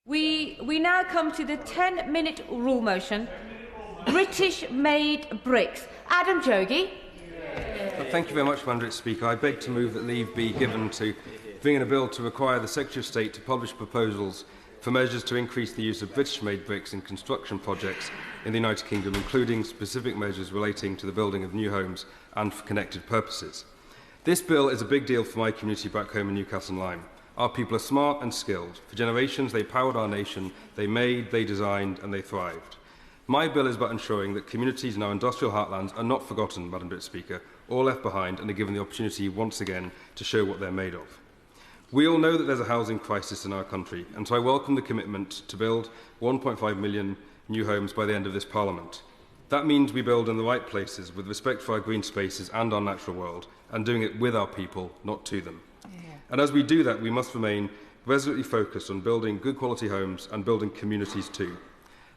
We now come to the 10-minute rule motion, British-made bricks. Adam Jogee. Thank you very much, Madam Speaker. I beg to move that leave be given to bring in a bill to require the Secretary of State to publish proposals for measures to increase the use of British-made bricks in construction projects in the United Kingdom, including specific measures relating to the building of new homes and for connected purposes. This bill is a big deal for my community back home in Newcastle-under-Lyme. Our people are smart and skilled. For generations, they powered our nation. They made, they designed, and they thrived. My bill is about ensuring that communities in our industrial heartlands are not forgotten, Madam Speaker, or left behind, and are given the opportunity once again to show what they're made of. We all know that there's a housing crisis in our country, and so I welcome the commitment to build 1.5 million new homes by the end of this Parliament. That means we build in the right places, with respect for our green spaces and our natural world, and doing it with our people, not to them. And as we do that, we must remain resolutely focused on building good quality homes and building communities too.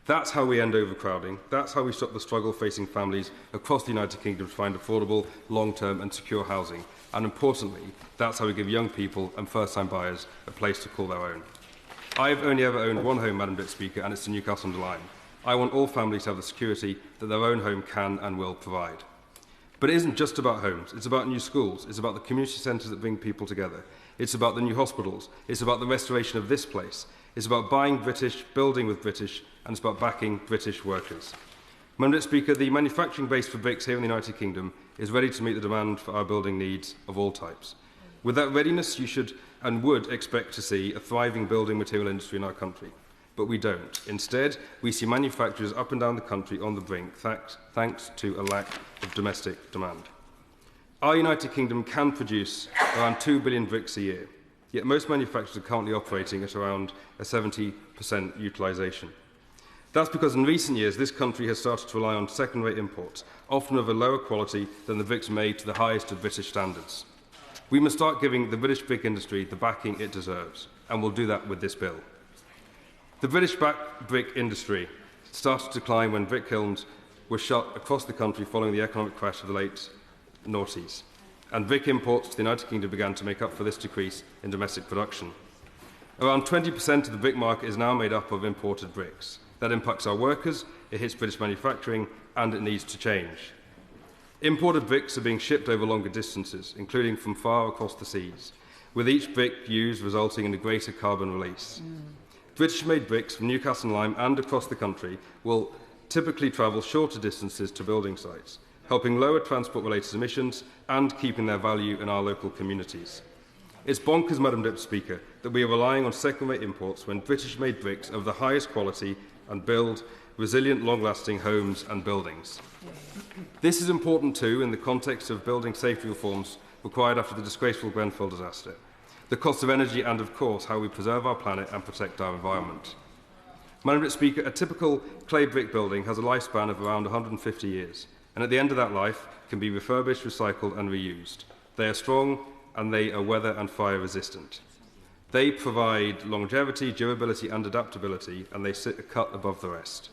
That's how we end overcrowding. That's how we stop the struggle facing families across the United Kingdom to find affordable, long-term and secure housing. And importantly, that's how we give young people and first-time buyers a place to call their own. I've only ever owned one home, Madam Speaker, and it's in Newcastle-under-Lyme. I want all families to have the security that their own home can and will provide. But it isn't just about homes. It's about new schools. It's about the community centres that bring people together. It's about the new hospitals. It's about the restoration of this place. It's about buying British, building with British, and it's about backing British workers. Madam Speaker, the manufacturing base for bricks here in the United Kingdom is ready to meet the demand for our building needs of all types. With that readiness, you should and would expect to see a thriving building material industry in our country. But we don't. Instead, we see manufacturers up and down the country on the brink, thanks to a lack of domestic demand. Our United Kingdom can produce around 2 billion bricks a year, yet most manufacturers are currently operating at around a 70% utilisation. That's because in recent years, this country has started to rely on second-rate imports, often of a lower quality than the bricks made to the highest of British standards. We must start giving the British brick industry the backing it deserves, and we'll do that with this bill. The British brick industry started to decline when brick kilns were shut across the country following the economic crash of the late noughties, and brick imports to the United Kingdom began to make up for this decrease in domestic production. Around 20% of the brick market is now made up of imported bricks. That impacts our workers, it hits British manufacturing, and it needs to change. Imported bricks are being shipped over longer distances, including from far across the seas, with each brick used resulting in a greater carbon release. British-made bricks from Newcastle-under-Lyme and across the country will typically travel shorter distances to building sites, helping lower transport-related emissions and keeping their value in our local communities. It's bonkers, Madam Speaker, that we are relying on second-rate imports when British-made bricks are of the highest quality and build resilient, long-lasting homes and buildings. This is important too in the context of building safety reforms required after the disgraceful Grenfell disaster, the cost of energy and, of course, how we preserve our planet and protect our environment. Madam Speaker, a typical clay brick building has a lifespan of around 150 years, and at the end of that life can be refurbished, recycled and reused. They are strong and they are weather and fire resistant. They provide longevity, durability and adaptability, and they sit a cut above the rest.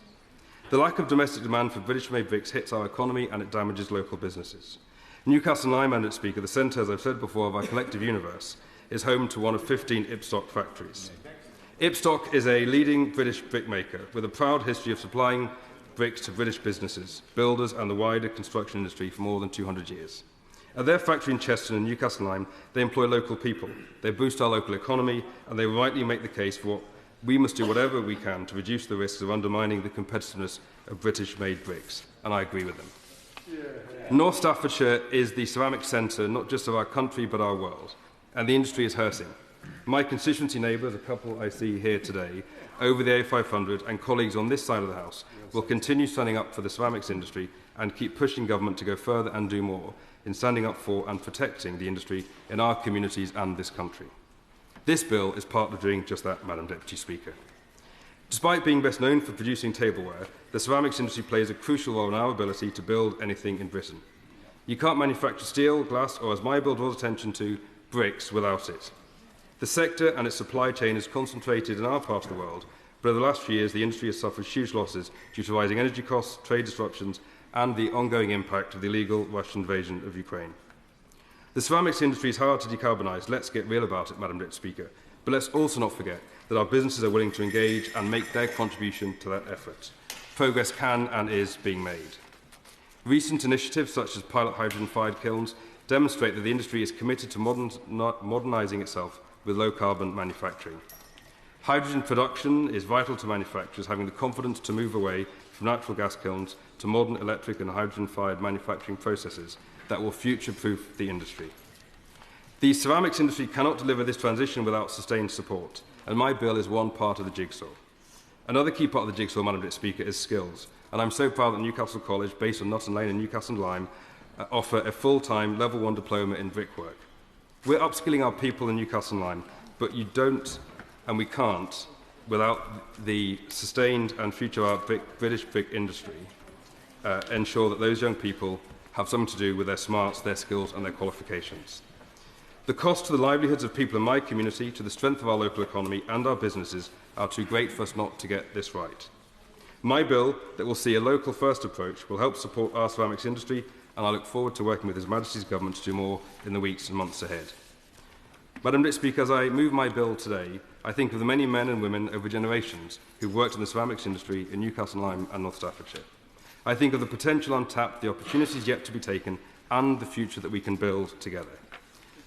The lack of domestic demand for British-made bricks hits our economy and it damages local businesses. Newcastle-under-Lyme, Madam Speaker, the centre, as I've said before, of our collective universe, is home to one of 15 Ibstock factories. Ibstock is a leading British brickmaker with a proud history of supplying bricks to British businesses, builders and the wider construction industry for more than 200 years. At their factory in Cheston and Newcastle-under-Lyme, they employ local people, they boost our local economy, and they rightly make the case for what we must do whatever we can to reduce the risks of undermining the competitiveness of British-made bricks, and I agree with them. North Staffordshire is the ceramic centre not just of our country but our world, and the industry is hurting. My constituency neighbours, a couple I see here today, over the A500 and colleagues on this side of the House will continue standing up for the ceramics industry and keep pushing government to go further and do more in standing up for and protecting the industry in our communities and this country. This bill is part of doing just that, Madam Deputy Speaker. Despite being best known for producing tableware, the ceramics industry plays a crucial role in our ability to build anything in Britain. You can't manufacture steel, glass, or, as my bill draws attention to, bricks without it. The sector and its supply chain is concentrated in our part of the world, but over the last few years the industry has suffered huge losses due to rising energy costs, trade disruptions and the ongoing impact of the illegal Russian invasion of Ukraine. The ceramics industry is hard to decarbonise. Let's get real about it, Madam Speaker. But let's also not forget that our businesses are willing to engage and make their contribution to that effort. Progress can and is being made. Recent initiatives such as pilot hydrogen-fired kilns demonstrate that the industry is committed to modernising itself with low-carbon manufacturing. Hydrogen production is vital to manufacturers having the confidence to move away from natural gas kilns to modern electric and hydrogen-fired manufacturing processes that will future-proof the industry. The ceramics industry cannot deliver this transition without sustained support, and my bill is one part of the jigsaw. Another key part of the jigsaw, Madam Speaker, is skills, and I'm so proud that Newcastle College, based on Notting Lane and Newcastle-under-Lyme, offer a full-time Level 1 diploma in brickwork. We're upskilling our people in Newcastle-under-Lyme, but you don't, and we can't, without the sustained and future of our British brick industry, ensure that those young people have something to do with their smarts, their skills and their qualifications. The cost to the livelihoods of people in my community, to the strength of our local economy and our businesses are too great for us not to get this right. My bill that will see a local first approach will help support our ceramics industry, and I look forward to working with His Majesty's Government to do more in the weeks and months ahead. Madam Speaker, as I move my bill today, I think of the many men and women over generations who've worked in the ceramics industry in Newcastle-under-Lyme and North Staffordshire. I think of the potential untapped, the opportunities yet to be taken, and the future that we can build together.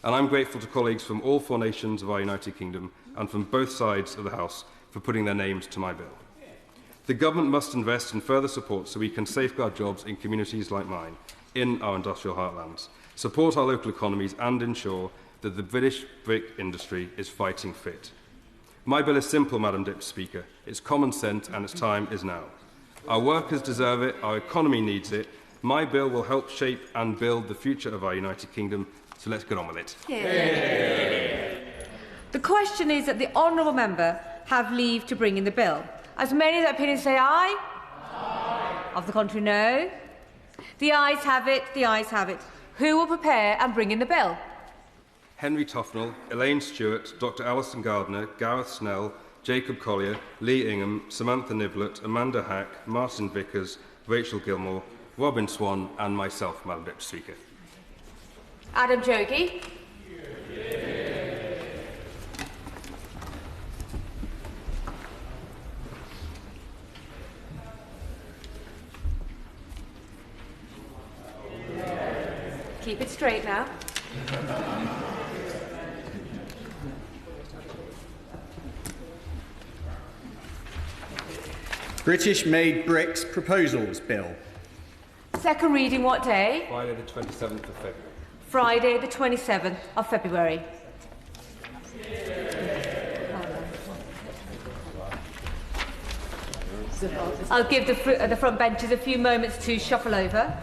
And I'm grateful to colleagues from all four nations of our United Kingdom and from both sides of the House for putting their names to my bill. The Government must invest in further support so we can safeguard jobs in communities like mine, in our industrial heartlands, support our local economies and ensure that the British brick industry is fighting fit. My bill is simple, Madam Deputy Speaker. It's common sense and its time is now. Our workers deserve it, our economy needs it. My bill will help shape and build the future of our United Kingdom, so let's get on with it. Yeah. The question is that the honourable member have leave to bring in the bill. As many of the opinions say aye. Aye. Of the contrary, no. The ayes have it, the ayes have it. Who will prepare and bring in the bill? Henry Tufnell, Elaine Stewart, Dr Alison Gardner, Gareth Snell, Jacob Collier, Lee Ingham, Samantha Niblett, Amanda Hack, Martin Vickers, Rachel Gilmore, Robin Swan and myself, Madam Deputy Speaker. Adam Jogee. Keep it straight now. British-made bricks proposals bill. Second reading what day? Friday the 27th of February. Friday the 27th of February. I'll give the front benches a few moments to shuffle over.